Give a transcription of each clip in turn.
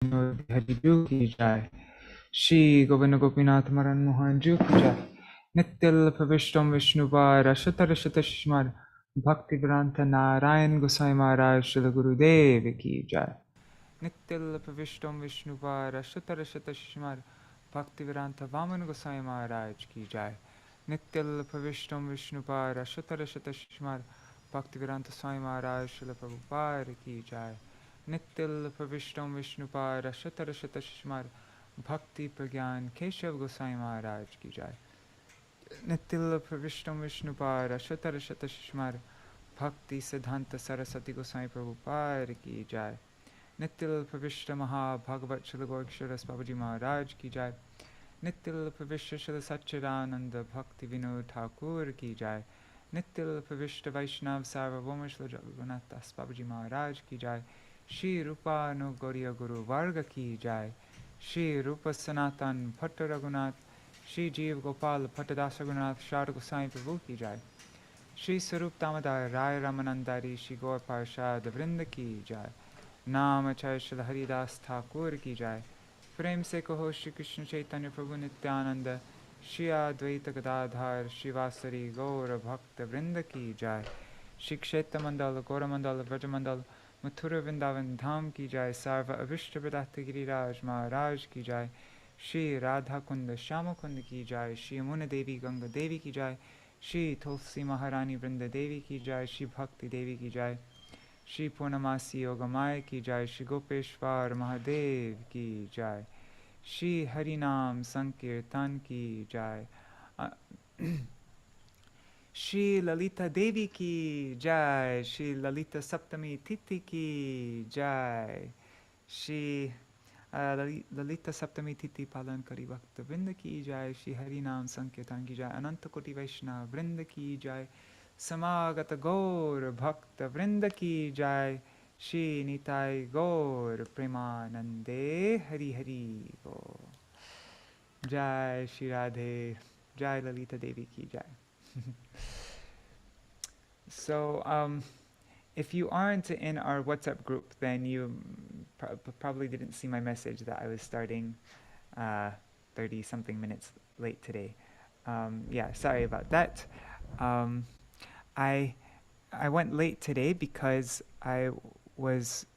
Hari Ju ki jai. Shri Govinda Gopinath Maran Mohan Ju ki jai. Nityal Pravishtam Vishnupa Rashata Rashata Shishmar Bhaktivedanta Narayan Gosai Maharaj Śrīla Gurudeva ki jai. Nityal Pravishtam Vishnupa Rashata Rashata Shishmar Bhaktivedanta Vaman Gosai Maharaj ki jai. Nityal Pravishtam Vishnupa Rashata Rashata Shishmar Bhaktivedanta Swami Maharaj Śrīla Prabhupada ki jai. Nityal Pravishtam Vishnupa Rashata Rashata Shishmar Bhakti Pragyan Keshav Gosai Maharaj ki jai. Nityal Pravishtam Vishnupa Rashata Rashata Shishmar Bhakti Siddhanta Saraswati Gosai Prabhupada ki jai. Nityal Pravishta Maha Bhagavat Śrīla Gorksharas Babaji Maharaj ki jai. Nityal Pravishta Śrīla Satchidananda Bhaktivinoda Thakur ki jai. Nityal Pravishta Vaishnav Sarvabhauma Śrīla Jagannath Das Babaji Maharaj ki jai. Shri Rupa Gauriya Guru Varga ki jai. Shri Rupa Sanatan Bhatta Raghunath Shri Jeev Gopal Bhattadasa Raghunath Shara Gosai Prabhu ki jai. Shri Sarup Damodar Rai Ramanandari Shri Gaur Parshad Vrinda ki jai. Nama Acharya Śrīla Haridas Thakur ki jai. Prem se kaho Shri Krishna Chaitanya Prabhu Nityananda Shri Advaita Gadadhar Shivasari Gaura Bhakta Vrinda ki jai. Shri Kshetra Mandala Gaura Mandala Vraja Mandala Mathura Vrindavan Dham ki jai. Sarva Avishta Pradata Giriraj Maharaj ki jai. Shri Radha Kunda Shama Kunda ki jai. Shri Yamuna Devi Ganga Devi ki jai. Shri Tulsi Maharani Vrinda Devi ki jai. Shri Bhakti Devi ki jai. Shri Purnamasi Yogamaya ki jai. Shri Gopeshwar Mahadev ki jai. Shri Harinam Sankirtan ki jai. Śrī Lalita Devi ki jai. Śrī Lalitā Saptamī Titi ki jai. Śrī Lalitā Saptamī Titi Palan Kari Bhakta Vrinda ki jai. Śrī Harinam Sankirtan ki jai. Ananta Koti Vaishnava Vrinda ki jai. Samagata Gaur Bhakta Vrinda ki jai. Shri Nitai Gaur Premanande Hari Hari Gaur. Jai Shri Radhe. Jai Lalita Devi ki jai. So, if you aren't in our WhatsApp group, then you probably didn't see my message that I was starting 30-something minutes late today. Yeah, sorry about that. I went late today because I was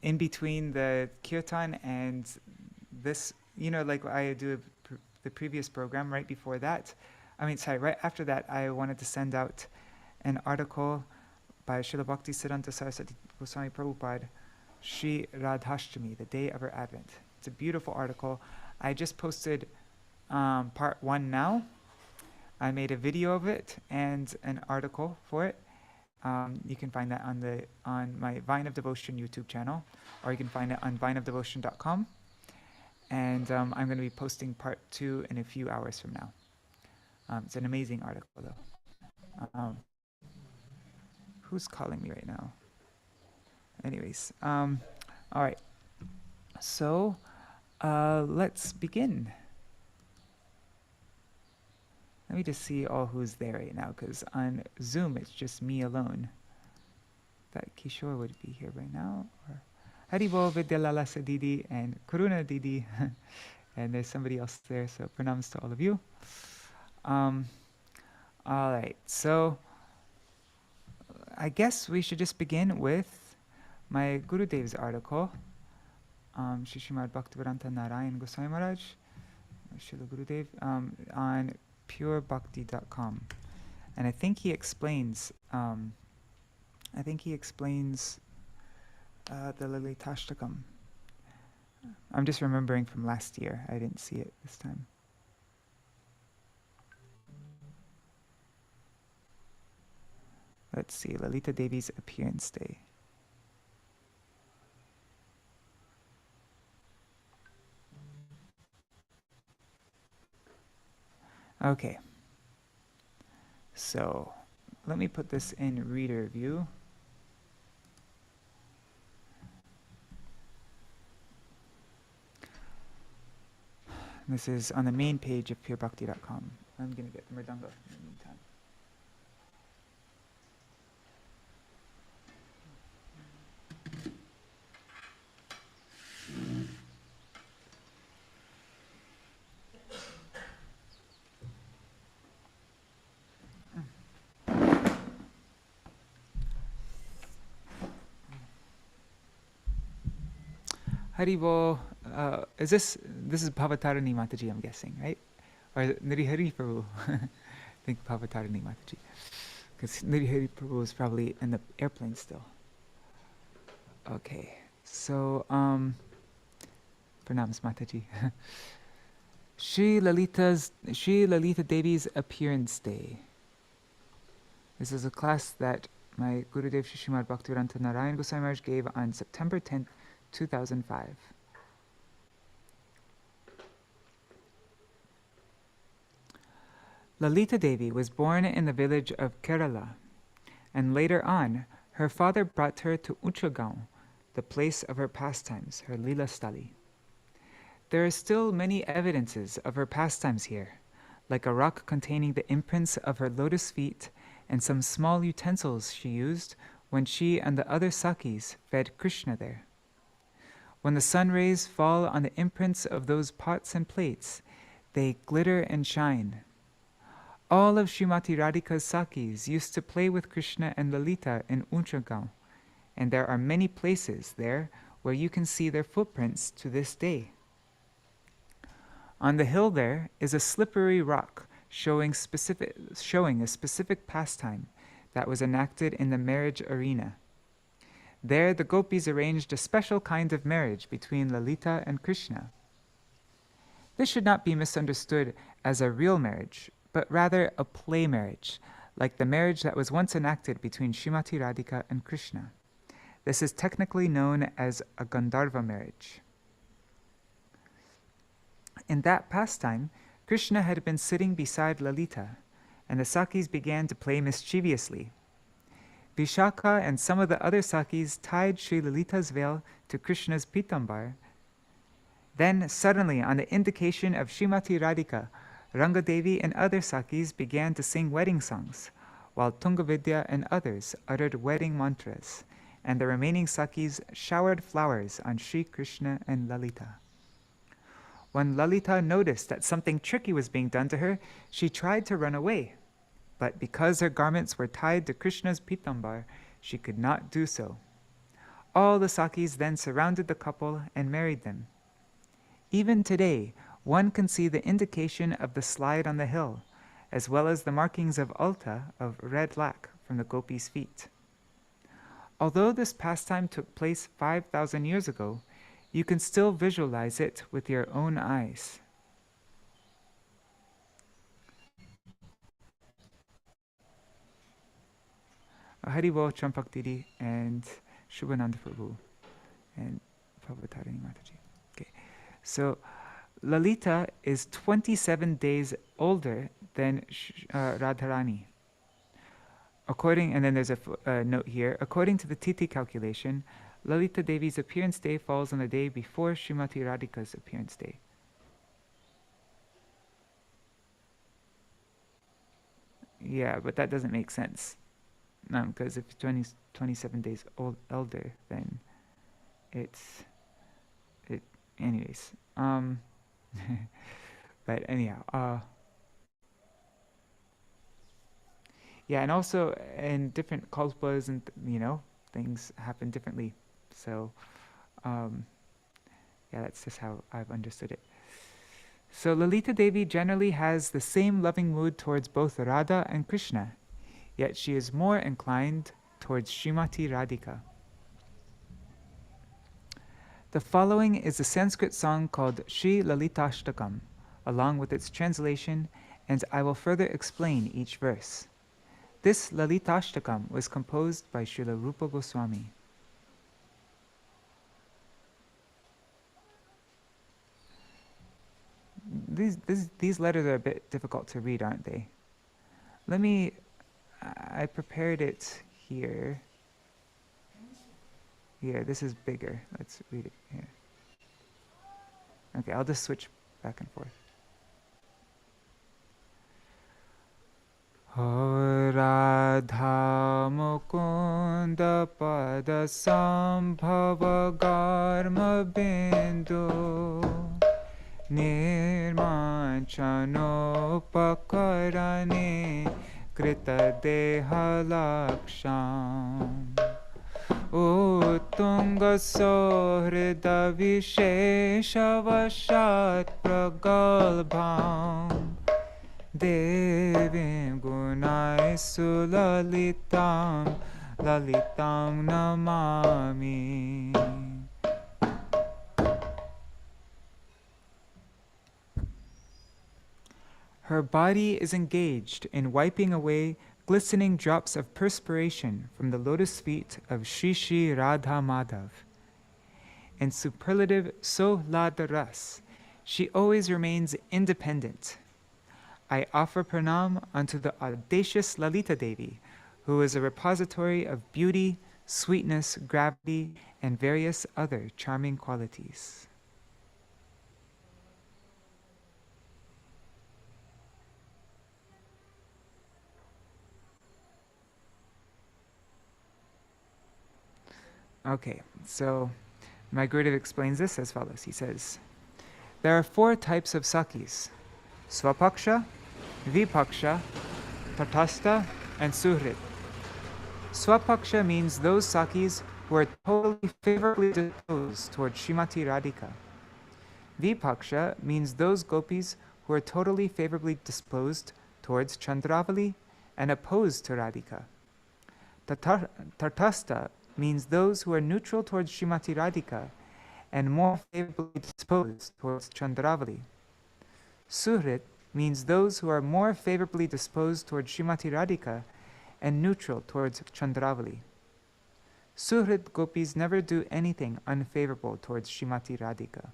in between the kirtan and this, like I do the previous program right before that. Right after that, I wanted to send out an article by Śrīla Bhaktisiddhanta Saraswati Goswami Prabhupada, Śrī Lalitāṣṭakam, the day of her advent. It's a beautiful article. I just posted part 1 now. I made a video of it and an article for it. You can find that on my Vine of Devotion YouTube channel, or you can find it on vineofdevotion.com. And I'm going to be posting part 2 in a few hours from now. It's an amazing article, though. Who's calling me right now? Anyways, all right. So, let's begin. Let me just see all who's there right now, because on Zoom it's just me alone. That Kishore would be here right now. Or Haribo Vidyalalasa Didi and Karuna Didi. And there's somebody else there, so pranams to all of you. All right, so I guess we should just begin with my Gurudev's article, Shri Srimad Bhaktivedanta Narayan Goswami Maharaj, Śrīla Gurudev, on purebhakti.com, and I think he explains the Lalitāṣṭakam. I'm just remembering from last year. I didn't see it this time. Let's see, Lalita Devi's appearance day. Okay. So, let me put this in reader view. This is on the main page of purebhakti.com. I'm going to get the mridanga in the meantime. Haribo, this is Bhavatarani Mataji, I'm guessing, right? Or is it Niri Hari Prabhu? I think Bhavatarani Mataji. Because Niri Hari Prabhu is probably in the airplane still. Okay, so, pranams Mataji. Śrī Lalita Devi's Appearance Day. This is a class that my Gurudeva Srimad Bhaktivijñāna Narayan Gosvāmī Mahārāja gave on September 10th, 2005. Lalita Devi was born in the village of Kerala, and later on, her father brought her to Uchagaon, the place of her pastimes, her Lila Stali. There are still many evidences of her pastimes here, like a rock containing the imprints of her lotus feet and some small utensils she used when she and the other Sakis fed Krishna there. When the sun rays fall on the imprints of those pots and plates, they glitter and shine. All of Srimati Radhika's Sakis used to play with Krishna and Lalita in Uchagaon, and there are many places there where you can see their footprints to this day. On the hill there is a slippery rock showing a specific pastime that was enacted in the marriage arena. There the gopis arranged a special kind of marriage between Lalita and Krishna. This should not be misunderstood as a real marriage, but rather a play marriage, like the marriage that was once enacted between Srimati Radhika and Krishna. This is technically known as a Gandharva marriage. In that pastime, Krishna had been sitting beside Lalita, and the Sakis began to play mischievously. Vishaka and some of the other Sakis tied Śrī Lalita's veil to Krishna's pitambar. Then, suddenly, on the indication of Srimati Radhika, Rangadevi and other Sakis began to sing wedding songs, while Tungavidya and others uttered wedding mantras, and the remaining Sakis showered flowers on Sri Krishna and Lalita. When Lalita noticed that something tricky was being done to her, she tried to run away. But because her garments were tied to Krishna's pitambar, she could not do so. All the Sakis then surrounded the couple and married them. Even today, one can see the indication of the slide on the hill, as well as the markings of alta of red lac from the gopis' feet. Although this pastime took place 5,000 years ago, you can still visualize it with your own eyes. Haribo Champak Didi and Shubhananda Prabhu and Bhavatarani Mataji. Okay, so Lalita is 27 days older than Radharani. And then there's a note here. According to the Tithi calculation, Lalita Devi's appearance day falls on the day before Srimati Radhika's appearance day. Yeah, but that doesn't make sense. Because if 27 days elder, then anyways. But anyhow, yeah, and also in different kalpas and things happen differently. So yeah, that's just how I've understood it. So Lalita Devi generally has the same loving mood towards both Radha and Krishna, yet she is more inclined towards Srimati Radhika. The following is a Sanskrit song called Śrī Lalitāṣṭakam, along with its translation, and I will further explain each verse. This Lalitāṣṭakam was composed by Śrīla Rupa Gosvāmī. These letters are a bit difficult to read, aren't they? I prepared it here. Here, this is bigger. Let's read it here. Okay, I'll just switch back and forth. Radha Mukunda Pada Sambhava Garma Bindu Nirmanchano Pakarane Krita Deha Laksham Uttam Tunga sohrida visheshavashat pragalbham Devim gunai sulalitam Lalitam namami. Her body is engaged in wiping away glistening drops of perspiration from the lotus feet of Śrī Radha Madhav. In superlative Sohlada Ras, she always remains independent. I offer pranam unto the audacious Lalitā Devi, who is a repository of beauty, sweetness, gravity, and various other charming qualities. Okay, so my Gurudeva explains this as follows. He says, there are 4 types of sakis: Swapaksha, Vipaksha, Tatastha, and Suhrit. Swapaksha means those sakis who are totally favorably disposed towards Srimati Radhika. Vipaksha means those gopis who are totally favorably disposed towards Chandravali and opposed to Radhika. Tatastha means those who are neutral towards Srimati Radhika and more favorably disposed towards Chandravali. Suhrit means those who are more favorably disposed towards Srimati Radhika and neutral towards Chandravali. Suhrit gopis never do anything unfavorable towards Srimati Radhika.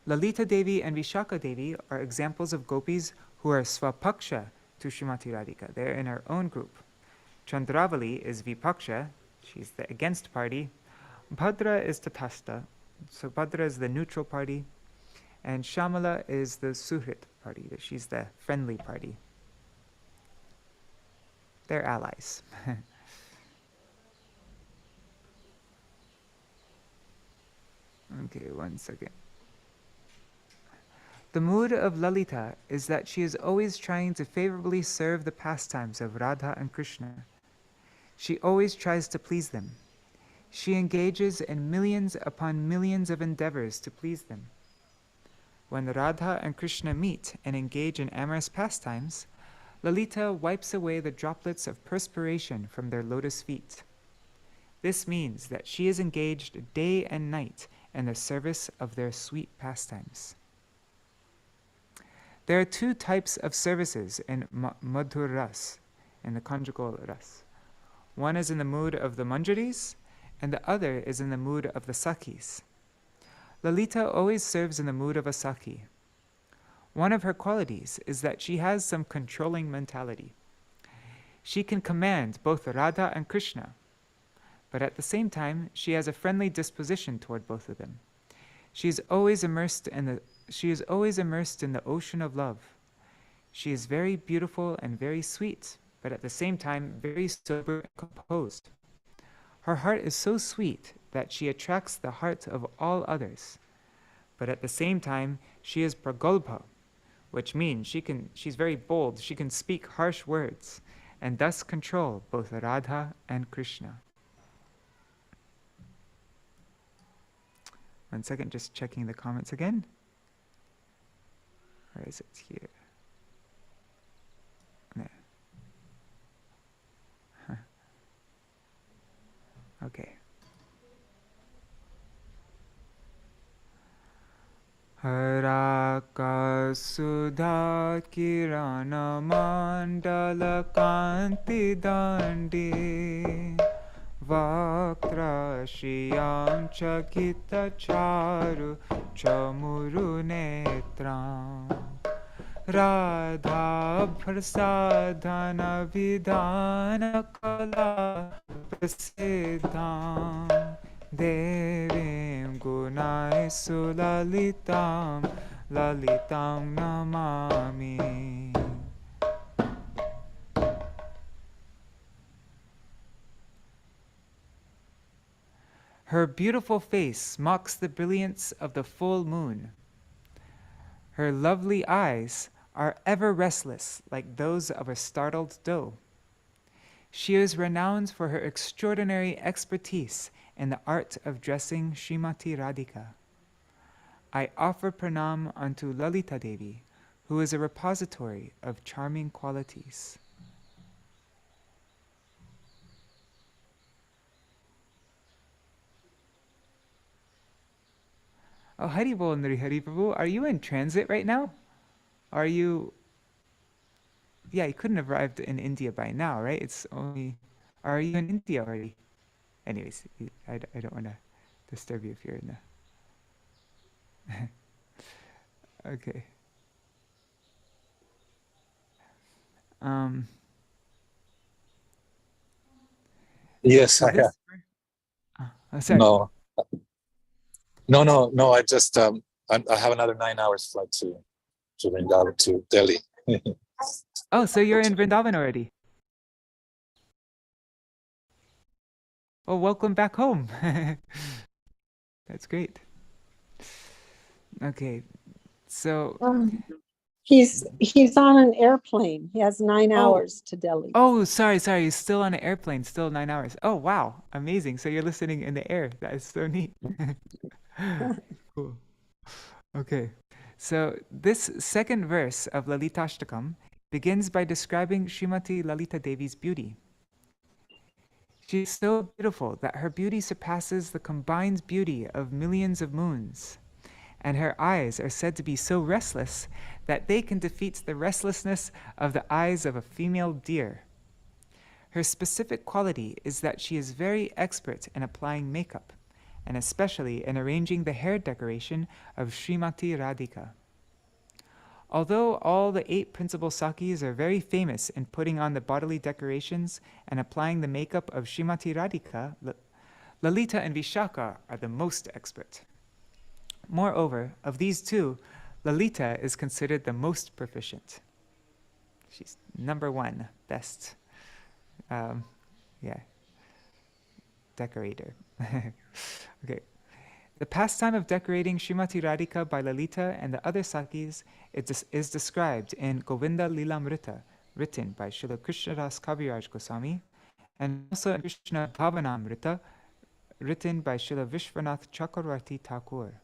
Lalitā Devi and Vishakha Devi are examples of gopis who are swapaksha to Srimati Radhika. They're in her own group. Chandravali is Vipaksha, she's the against party. Bhadra is Tatastha, so Bhadra is the neutral party. And Shamala is the Suhrit party, she's the friendly party. They're allies. Okay, one second. The mood of Lalita is that she is always trying to favorably serve the pastimes of Radha and Krishna. She always tries to please them. She engages in millions upon millions of endeavors to please them. When Radha and Krishna meet and engage in amorous pastimes, Lalita wipes away the droplets of perspiration from their lotus feet. This means that she is engaged day and night in the service of their sweet pastimes. There are 2 types of services in Madhur Ras, in the conjugal Ras. One is in the mood of the Manjaris, and the other is in the mood of the Sakhis. Lalita always serves in the mood of a Sakhi. One of her qualities is that she has some controlling mentality. She can command both Radha and Krishna, but at the same time, she has a friendly disposition toward both of them. She is always immersed in the ocean of love. She is very beautiful and very sweet, but at the same time very sober and composed. Her heart is so sweet that she attracts the heart of all others, but at the same time she is pragalbha, which means she's very bold, she can speak harsh words, and thus control both Radha and Krishna. One second, just checking the comments again. Where is it? Here. There. Okay. Haraka Sudha Kirana Mandala Kanti Dandi Vaktra Shiyam Chakita Charu Chamuru Netram Radha Prasadhana Vidhana Kala Prasiddham Devim Gunai Sulalitam Lalitam Namami. Her beautiful face mocks the brilliance of the full moon. Her lovely eyes are ever restless like those of a startled doe. She is renowned for her extraordinary expertise in the art of dressing Srimati Radhika. I offer pranam unto Lalita Devi, who is a repository of charming qualities. Oh, Hari Bol Nri Hari Prabhu, are you in transit right now? Are you... Yeah, you couldn't have arrived in India by now, right? It's only... Are you in India already? Anyways, I don't want to disturb you if you're in the... Okay. Yes, so I this... have. Sorry. No. I just I have another 9 hours flight to Vrindavan, to Delhi. Oh, so you're in Vrindavan already. Oh, welcome back home. That's great. Okay, so he's on an airplane. He has 9 hours to Delhi. Oh, sorry. He's still on an airplane, still 9 hours. Oh, wow. Amazing. So you're listening in the air. That is so neat. Cool. Okay. So this second verse of Lalitāṣṭakam begins by describing Srimati Lalita Devi's beauty. She is so beautiful that her beauty surpasses the combined beauty of millions of moons. And her eyes are said to be so restless that they can defeat the restlessness of the eyes of a female deer. Her specific quality is that she is very expert in applying makeup, and especially in arranging the hair decoration of Srimati Radhika. Although all the 8 principal Sakis are very famous in putting on the bodily decorations and applying the makeup of Srimati Radhika, Lalita and Vishaka are the most expert. Moreover, of these two, Lalita is considered the most proficient. She's number 1, best, decorator. Okay. The pastime of decorating Srimati Radhika by Lalita and the other Sakis is described in Govinda Lilamrita, written by Śrīla Krishnadas Kaviraj Gosvāmī, and also in Krishna Bhavanamrita, written by Śrīla Vishwanath Chakravarti Thakur.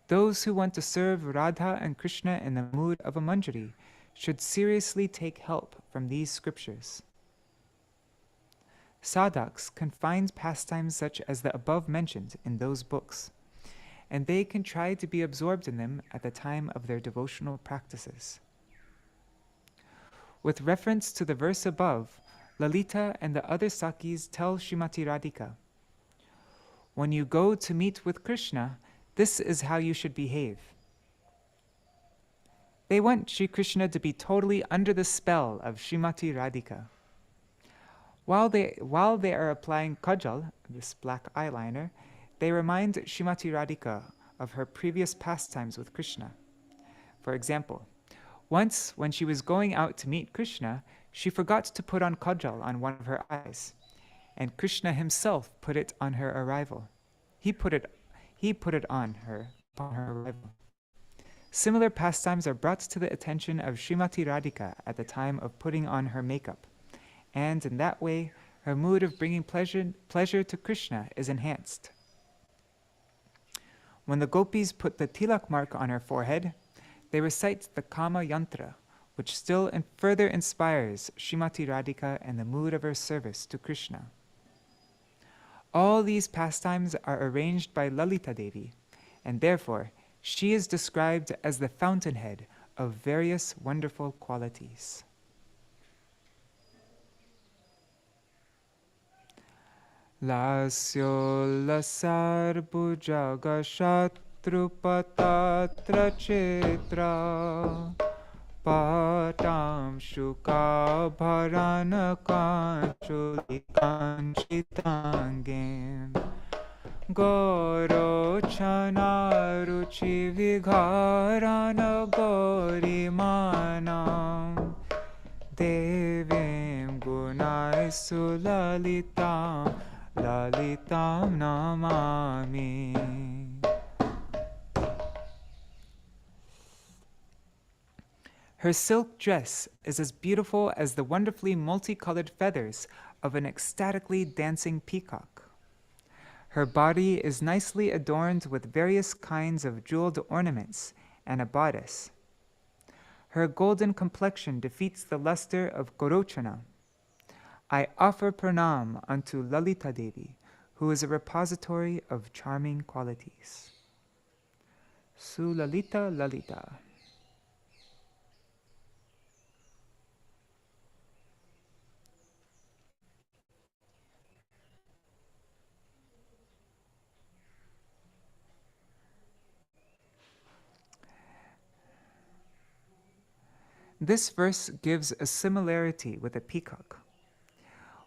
Those who want to serve Radha and Krishna in the mood of a manjari should seriously take help from these scriptures. Sadhaks can find pastimes such as the above mentioned in those books, and they can try to be absorbed in them at the time of their devotional practices. With reference to the verse above, Lalita and the other Sakis tell Srimati Radhika, "When you go to meet with Krishna, this is how you should behave." They want Sri Krishna to be totally under the spell of Srimati Radhika. While they are applying kajal, this black eyeliner, they remind Srimati Radhika of her previous pastimes with Krishna. For example, once when she was going out to meet Krishna, she forgot to put on kajal on one of her eyes, and Krishna himself put it on her arrival. He put it on her upon her arrival. Similar pastimes are brought to the attention of Srimati Radhika at the time of putting on her makeup, and in that way, her mood of bringing pleasure to Krishna is enhanced. When the gopis put the tilak mark on her forehead, they recite the Kama Yantra, which still further inspires Srimati Radhika and the mood of her service to Krishna. All these pastimes are arranged by Lalita Devi, and therefore she is described as the fountainhead of various wonderful qualities. Lasyo lasar bhujaga shatrupatatra chitra patam shuka bharana kanchuli kanchitangin goro chana ruchi vigharana gorimanam devim gunai sulalitam Lalitam namami. Her silk dress is as beautiful as the wonderfully multicolored feathers of an ecstatically dancing peacock. Her body is nicely adorned with various kinds of jeweled ornaments and a bodice. Her golden complexion defeats the luster of Gorochana. I offer pranam unto Lalita Devi, who is a repository of charming qualities. Sulalita Lalita. This verse gives a similarity with a peacock.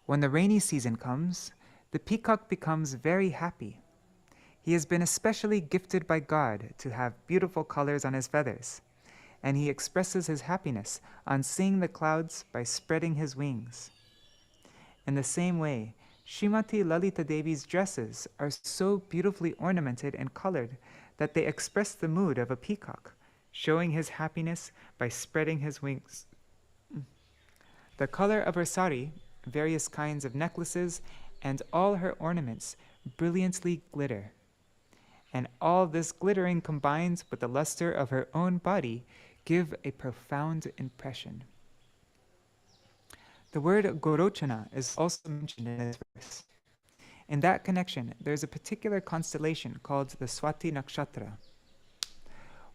When the rainy season comes, the peacock becomes very happy. He has been especially gifted by God to have beautiful colors on his feathers, and he expresses his happiness on seeing the clouds by spreading his wings. In the same way, Srimati Lalita Devi's dresses are so beautifully ornamented and colored that they express the mood of a peacock, showing his happiness by spreading his wings. The color of her sari, various kinds of necklaces, and all her ornaments brilliantly glitter. And all this glittering combined with the luster of her own body give a profound impression. The word Gorochana is also mentioned in this verse. In that connection, there is a particular constellation called the Swati Nakshatra.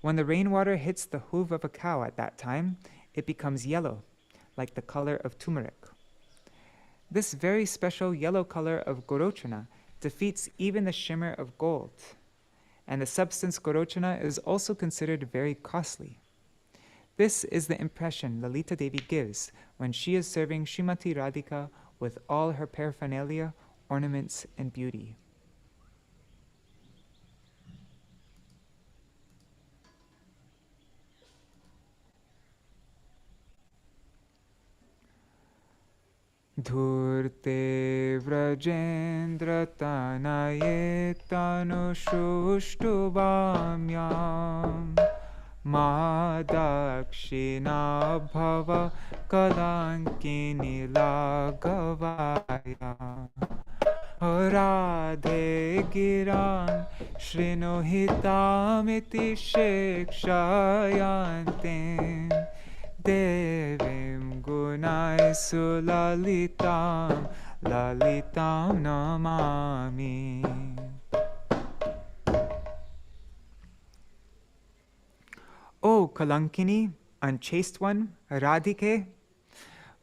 When the rainwater hits the hoof of a cow at that time, it becomes yellow, like the color of turmeric. This very special yellow color of Gorochana defeats even the shimmer of gold, and the substance Gorochana is also considered very costly. This is the impression Lalita Devi gives when she is serving Srimati Radhika with all her paraphernalia, ornaments, and beauty. Dhurte vrajendra tanaye tanushushtubhamyam madakshina bhava kalankini lagavaya Radhe giran shrinuhitamiti shikshayantim Devim gunai sulalitam lalitam namami. O Kalankini, unchaste one, Radhike,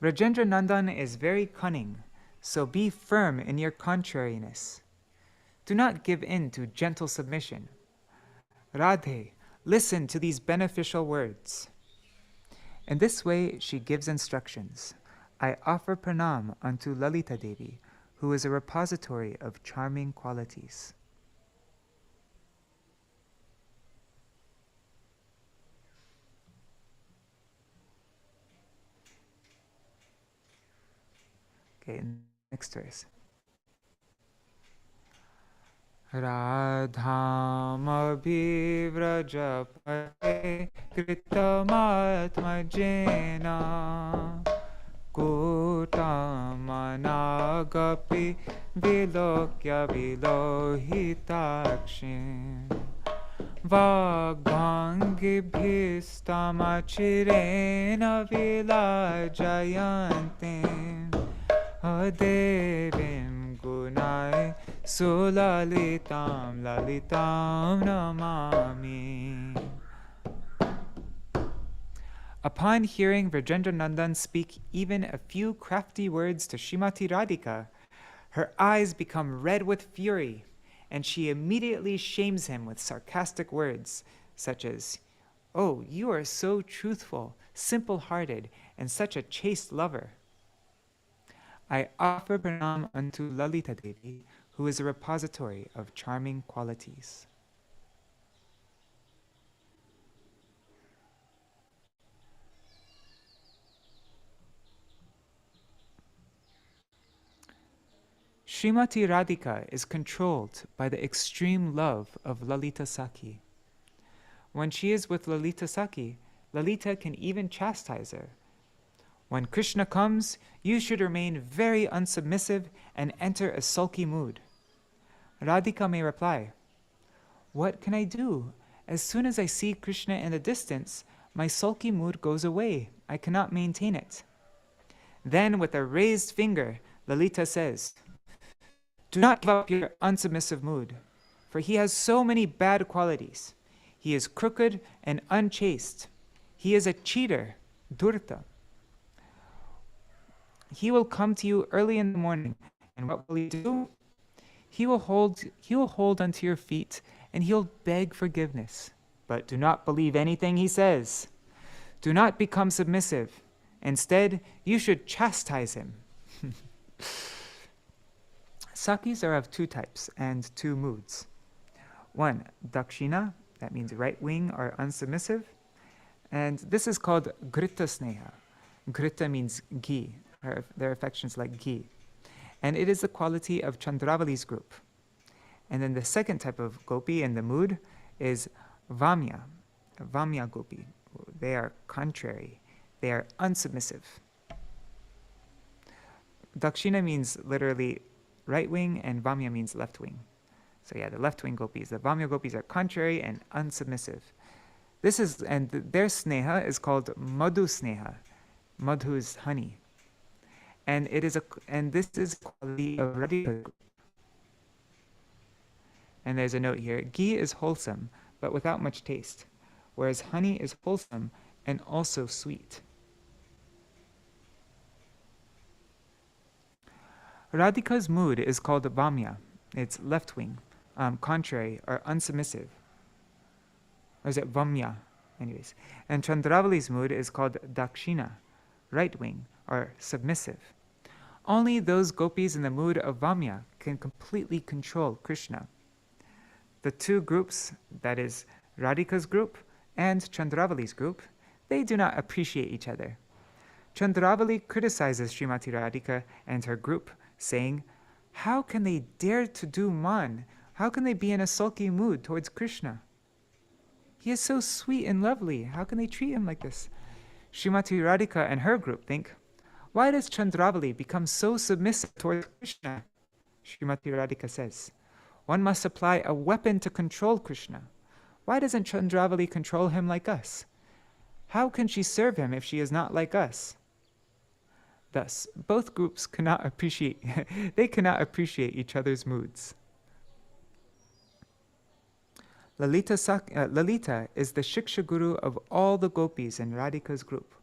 Rajendra Nandan is very cunning, so be firm in your contrariness. Do not give in to gentle submission. Radhe, listen to these beneficial words. In this way, she gives instructions. I offer pranam unto Lalita Devi, who is a repository of charming qualities. Okay, next verse. Radham abhivrajapate kritamatmajena kutamanaagapi vilokya vilohitakshim vagbhangibhistamachirena vilajayantim adevim gunai Sulalitam lalitam namami. Upon hearing Vrajendra Nandan speak even a few crafty words to Srimati Radhika, her eyes become red with fury, and she immediately shames him with sarcastic words, such as, "Oh, you are so truthful, simple-hearted, and such a chaste lover." I offer pranam unto Lalita Devi, who is a repository of charming qualities. Srimati Radhika is controlled by the extreme love of Lalita Sakhi. When she is with Lalita Sakhi, Lalita can even chastise her. When Krishna comes, you should remain very unsubmissive and enter a sulky mood. Radhika may reply, "What can I do? As soon as I see Krishna in the distance, my sulky mood goes away. I cannot maintain it." Then, with a raised finger, Lalita says, "Do not give up your unsubmissive mood, for he has so many bad qualities. He is crooked and unchaste. He is a cheater, durta. He will come to you early in the morning, and what will he do? He will hold onto your feet, and he'll beg forgiveness. But do not believe anything he says. Do not become submissive. Instead, you should chastise him." Sakis are of two types and two moods. One, dakshina, that means right wing or unsubmissive, and this is called grita sneha. Grita means ghee, or their affections like ghee, and it is the quality of Chandravali's group. And then the second type of gopi in the mood is vamya gopi. They are contrary, they are unsubmissive. Dakshina means literally right wing, and vamya means left wing. So yeah, the left wing gopis, the vamya gopis are contrary and unsubmissive. Their sneha is called madhu sneha. Madhu is honey. And this is quality of Radhika. And there's a note here, ghee is wholesome, but without much taste, whereas honey is wholesome and also sweet. Radhika's mood is called vamya. It's left wing, contrary or unsubmissive. Or is it vamya? Anyways. And Chandravali's mood is called dakshina, right wing or submissive. Only those gopis in the mood of vamya can completely control Krishna. The two groups, that is Radhika's group and Chandravali's group, they do not appreciate each other. Chandravali criticizes Srimati Radhika and her group, saying, "How can they dare to do man? How can they be in a sulky mood towards Krishna? He is so sweet and lovely. How can they treat him like this?" Srimati Radhika and her group think, "Why does Chandravali become so submissive towards Krishna?" Srimati Radhika says, "One must apply a weapon to control Krishna. Why doesn't Chandravali control him like us? How can she serve him if she is not like us?" Thus, both groups cannot appreciate each other's moods. Lalita is the Shiksha Guru of all the gopis in Radhika's group.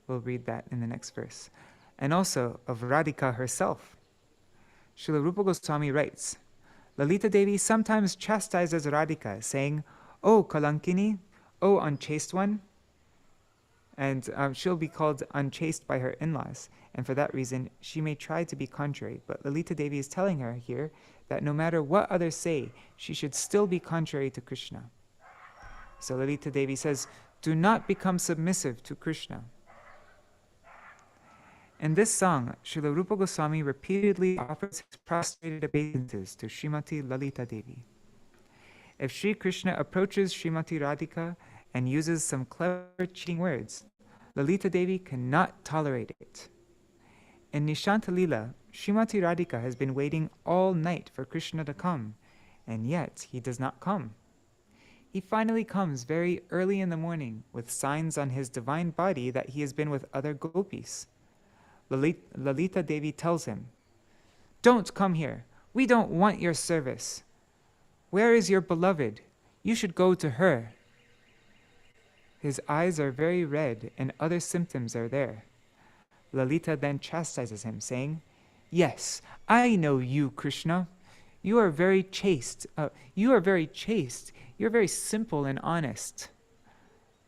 We'll read that in the next verse. And also of Radhika herself. Śrīla Rupa Gosvāmī writes, Lalita Devi sometimes chastises Radhika, saying, "O Kalankini, O unchaste one." And she'll be called unchaste by her in-laws, and for that reason, she may try to be contrary. But Lalita Devi is telling her here that no matter what others say, she should still be contrary to Krishna. So Lalita Devi says, "Do not become submissive to Krishna." In this song, Śrīla Rupa Gosvāmī repeatedly offers his prostrated obeisances to Srimati Lalita Devi. If Sri Krishna approaches Srimati Radhika and uses some clever cheating words, Lalita Devi cannot tolerate it. In Nishanta Lila, Srimati Radhika has been waiting all night for Krishna to come, and yet he does not come. He finally comes very early in the morning with signs on his divine body that he has been with other gopis. Lalita Devi tells him, "Don't come here. We don't want your service. Where is your beloved? You should go to her." His eyes are very red and other symptoms are there. Lalita then chastises him, saying, "Yes, I know you, Krishna. You are very chaste. You're very simple and honest."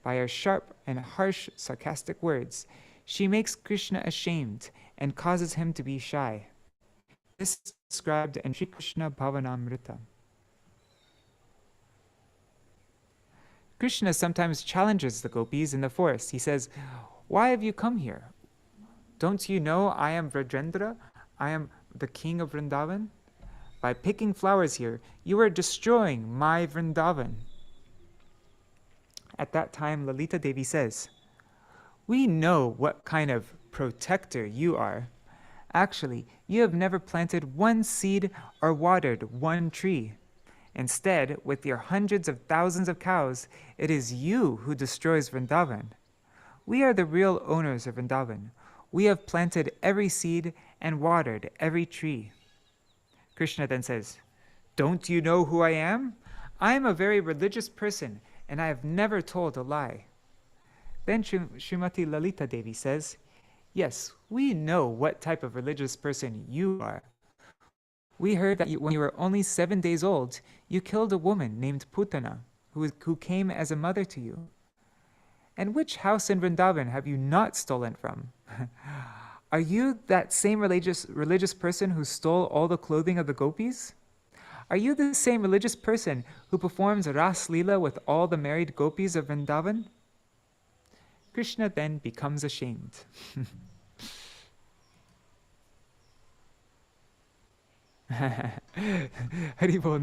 By her sharp and harsh, sarcastic words, she makes Krishna ashamed and causes him to be shy. This is described in Shri Krishna Bhavanamrita. Krishna sometimes challenges the gopis in the forest. He says, "Why have you come here? Don't you know I am Vrajendra? I am the king of Vrindavan? By picking flowers here, you are destroying my Vrindavan." At that time, Lalita Devi says, "We know what kind of protector you are. Actually, you have never planted one seed or watered one tree. Instead, with your hundreds of thousands of cows, it is you who destroys Vrindavan. We are the real owners of Vrindavan. We have planted every seed and watered every tree." Krishna then says, "Don't you know who I am? I am a very religious person, and I have never told a lie." Then Srimati Lalita Devi says, "Yes, we know what type of religious person you are. We heard that when you were only 7 days old, you killed a woman named Putana, who came as a mother to you. And which house in Vrindavan have you not stolen from? Are you that same religious person who stole all the clothing of the gopis? Are you the same religious person who performs Ras Lila with all the married gopis of Vrindavan?" Krishna then becomes ashamed. Haribol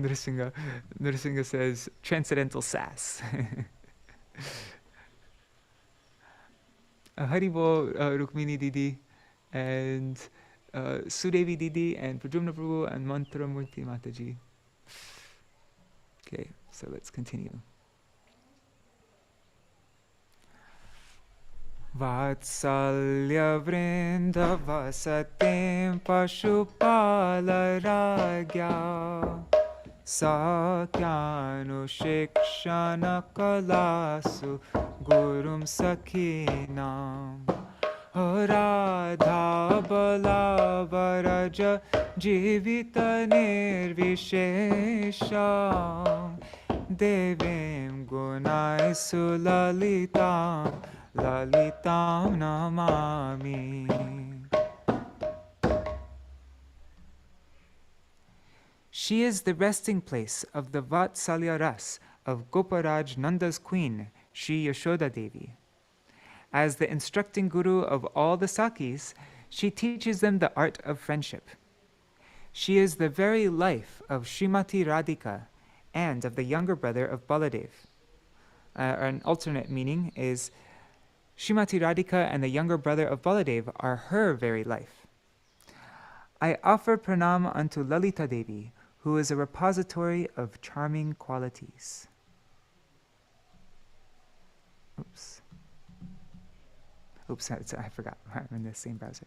Nrsimha says, transcendental sass. Haribol Rukmini Didi and Sudevi Didi and Pradyumna Prabhu and Mantramurti Mataji. Okay, so let's continue. Vatsalya vrinda vasatim pashupala ragya sakyanu shikshana kalasu gurum sakhinam Radha bala varaja jivita nirvishesham devim gunai sulalitam Lalitam namami. She is the resting place of the Vatsalya Ras of Goparaj Nanda's queen, Śrī Yashoda Devi. As the instructing guru of all the Sakis, she teaches them the art of friendship. She is the very life of Srimati Radhika and of the younger brother of Baladev. An alternate meaning is Srimati Radhika and the younger brother of Baladev are her very life. I offer pranam unto Lalita Devi, who is a repository of charming qualities. Oops, I forgot. I'm in the same browser.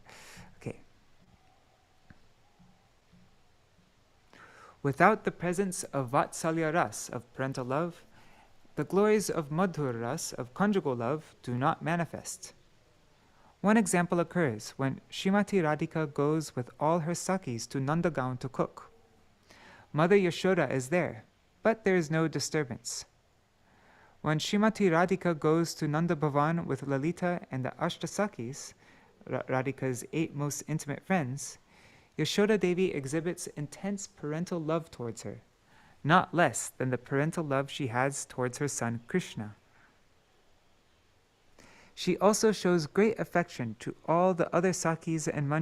Okay. Without the presence of Vatsalya Ras, of parental love, the glories of Madhur Ras, of conjugal love, do not manifest. One example occurs when Srimati Radhika goes with all her Sakis to Nandagaon to cook. Mother Yashoda is there, but there is no disturbance. When Srimati Radhika goes to Nanda Bhavan with Lalita and the Ashtasakis, Radhika's 8 most intimate friends, Yashoda Devi exhibits intense parental love towards her, not less than the parental love she has towards her son Krishna. She also shows great affection to all the other Sakis and